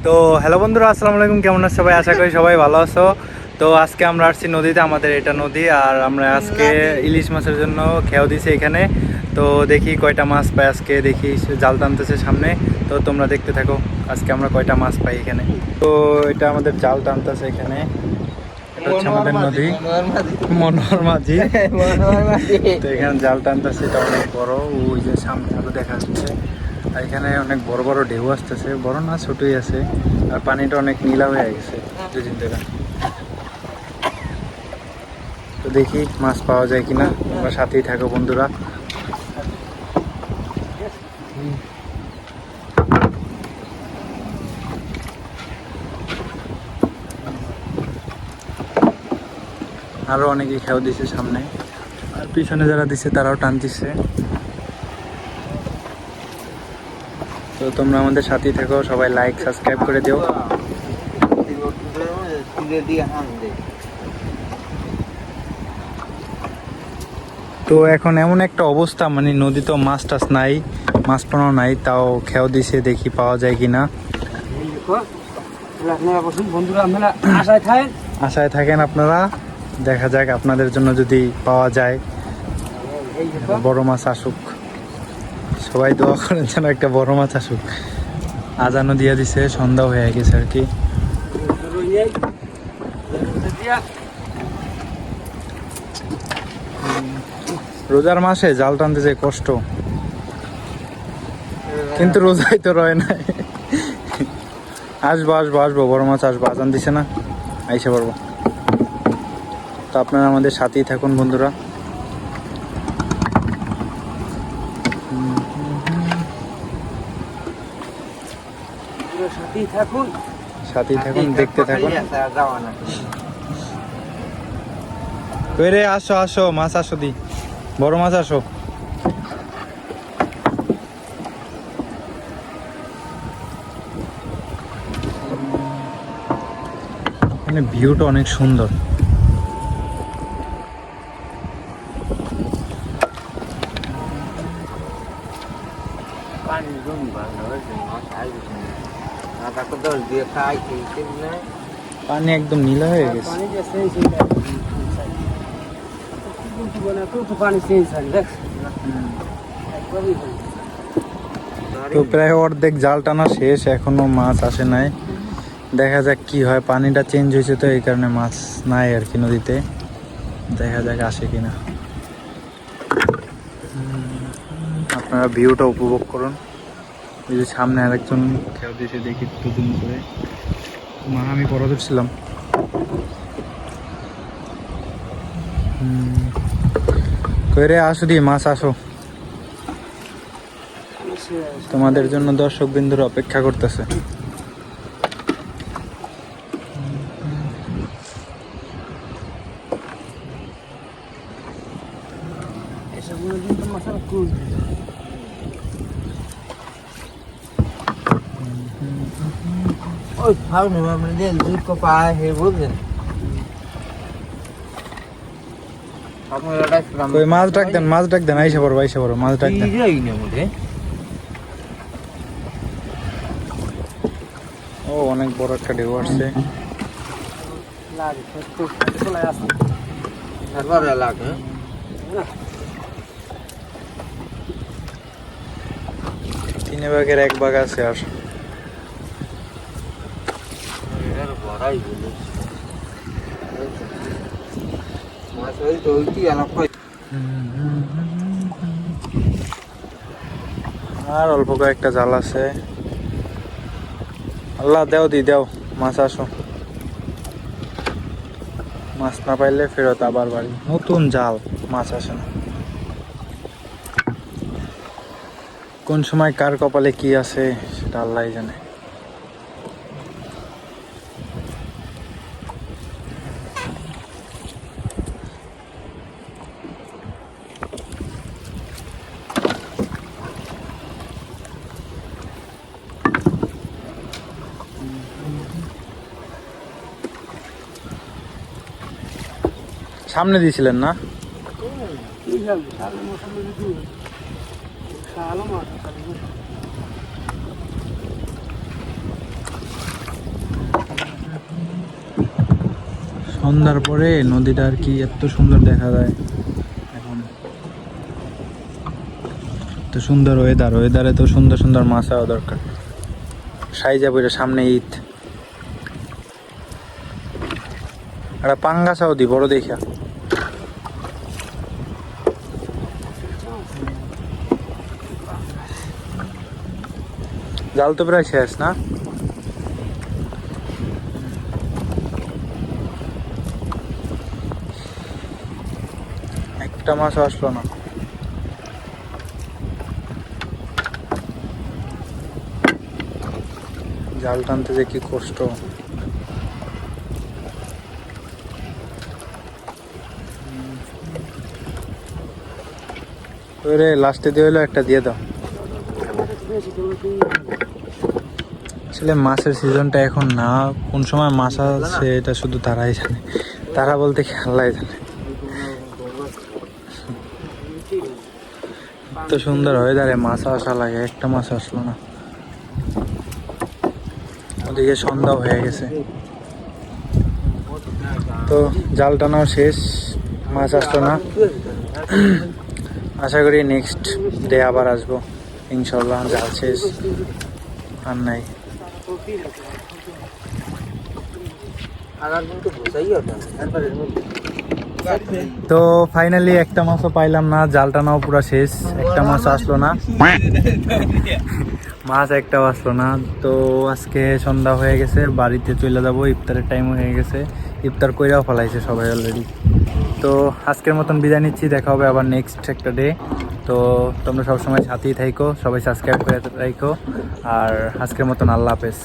তো হ্যালো বন্ধুরা, আসসালামু আলাইকুম। কেমন আছো সবাই? আশা করি সবাই ভালো আছো। তো আজকে আমরা আসছি নদীতে, আমাদের এটা নদী, আর আমরা আজকে ইলিশ মাছের জন্য খেয়াও দিছি এখানে। তো দেখি কয়টা মাছ পাই আজকে, দেখি জাল টানতেছে সামনে। তো তোমরা দেখতে থাকো আজকে আমরা কয়টা মাছ পাই এখানে। তো এটা আমাদের জাল টানতেছে এখানে, এটা হচ্ছে আমাদের নদী মনোহর মাঝি। তো এখানে জাল টানতেছে, এটা অনেক বড়, ওই যে সামনে আরো দেখা যাচ্ছে। আর এখানে অনেক বড় বড় ঢেউ আসতেছে, বড় না ছোটই আছে, আর পানিটা অনেক নীলা হয়ে গেছে দুদিন ধরে। তো দেখি মাছ পাওয়া যায় কিনা, তোমরা সাথেই থাকো বন্ধুরা। আরো অনেকে খেয়াও দিছে সামনে, আর পিছনে যারা দিছে তারাও টানতেছে। তো তোমরা আমাদের সাথেই থাকো, সবাই লাইক সাবস্ক্রাইব করে দিও। তো এখন এমন একটা অবস্থা, মানে নদী তো মাছ টাছ নাই, মাছ পানো নাই, তাও খেয়াও দিছে, দেখি পাওয়া যায় কিনা। আশায় থাকেন আপনারা, দেখা যাক আপনাদের জন্য যদি পাওয়া যায়, বড় মাছ আসুক। সবাই দোয়া করেন যেন একটা বড় মাছ আসুক। আজানও দিয়ে দিছে, সন্ধ্যা হয়ে গেছে আর কি। রোজার মাসে জাল টানতে যে কষ্ট, কিন্তু রোজাই তো রয় নাই। আসবো আসবো আসবো, বড় মাছ আসবো, আজান দিছে না, আইসা পারবো। তো আপনারা আমাদের সাথেই থাকুন বন্ধুরা। সাথেই থাকুন, দেখতে থাকুন। রে আসো আসো, মাছ আসো, দি বড় মাছ আসো। মানে ভিউটা অনেক সুন্দর। পানি একদম নীলা হয়ে গেছে। তো প্রায় অর্ধেক জাল টানা শেষ, এখনো মাছ আসে নাই। দেখা যাক কি হয়, পানিটা চেঞ্জ হয়েছে তো এই কারণে মাছ নাই আর কি নদীতে। দেখা যাক আসে কিনা। আপনারা ভিউটা উপভোগ করুন। এই যে সামনে আরেকজন খেয়াল দিয়েছে, দেখি দুদিন করে মা, আমি বড় ধরছিলাম। কইরে আসো, দিয়ে মাছ আসো, তোমাদের জন্য দর্শক বিন্দুর অপেক্ষা করতেছে। মাছ ডাক দেন, মাছ ডাক দেন, আইসা পড়ো আইসা পড়ো, মাছ ডাক দেন। ও অনেক বড় একটা ঢেউ আসছে। তিন ভাগের এক ভাগ আছে আর। আর অল্প কয়েকটা জাল আছে। আল্লাহ দেও, দি দেও, মাছ আসো। মাছ না পাইলে ফেরত আবার বাড়ি, নতুন জাল, মাছ আসে না। কোন সময় কার কপালে কি আছে সেটা আল্লাহই জানে। সামনে দিয়েছিলেন না? সন্ধ্যার পরে নদীটা আর কি এত সুন্দর দেখা যায়। এখন এত সুন্দর ওয়েদারে তো সুন্দর সুন্দর মাছ হওয়া দরকার। সাইজাপুরের সামনে ঈদ, একটা পাঙ্গাসাও দি বড় দেখা। জাল তো প্রায় শেষ না? একটা মাছও আসলো না। জাল টানতে যে কি কষ্ট। ওরে লাস্টে দিয়ে হলো একটা দিয়ে দাও। আসলে মাছের সিজনটা এখন না, কোন সময় মাছ আছে এটা শুধু তারাই জানে। তারা বলতে কি আল্লাহ জানে। তো সুন্দর ওয়েদারে মাছ আসা লাগে, একটা মাছ আসলো না। ওদিকে সন্ধ্যা হয়ে গেছে, তো জাল টানাও শেষ, মাছ আসলো না। আশা করি নেক্সট ডে আবার আসবো ইনশাল্লাহ। জাল শেষ, আর নাই। তো ফাইনালি একটা মাছও পাইলাম না, জাল টানাও পুরো শেষ, একটা মাছ আসলো না। মাছ একটাও আসলো না। তো আজকে সন্ধ্যা হয়ে গেছে, বাড়িতে চলে যাবো, ইফতারের টাইম হয়ে গেছে। ইফতার কইরাও ফেলাইছে সবাই অলরেডি। তো আজকের মতন বিদায় নিচ্ছি, দেখা হবে আবার নেক্সট একটা ডে। তো তোমরা সবসময় সাথেই থাইকো, সবাই সাবস্ক্রাইব করে রাখো। আর আজকের মতন আল্লাহ হাফেজ।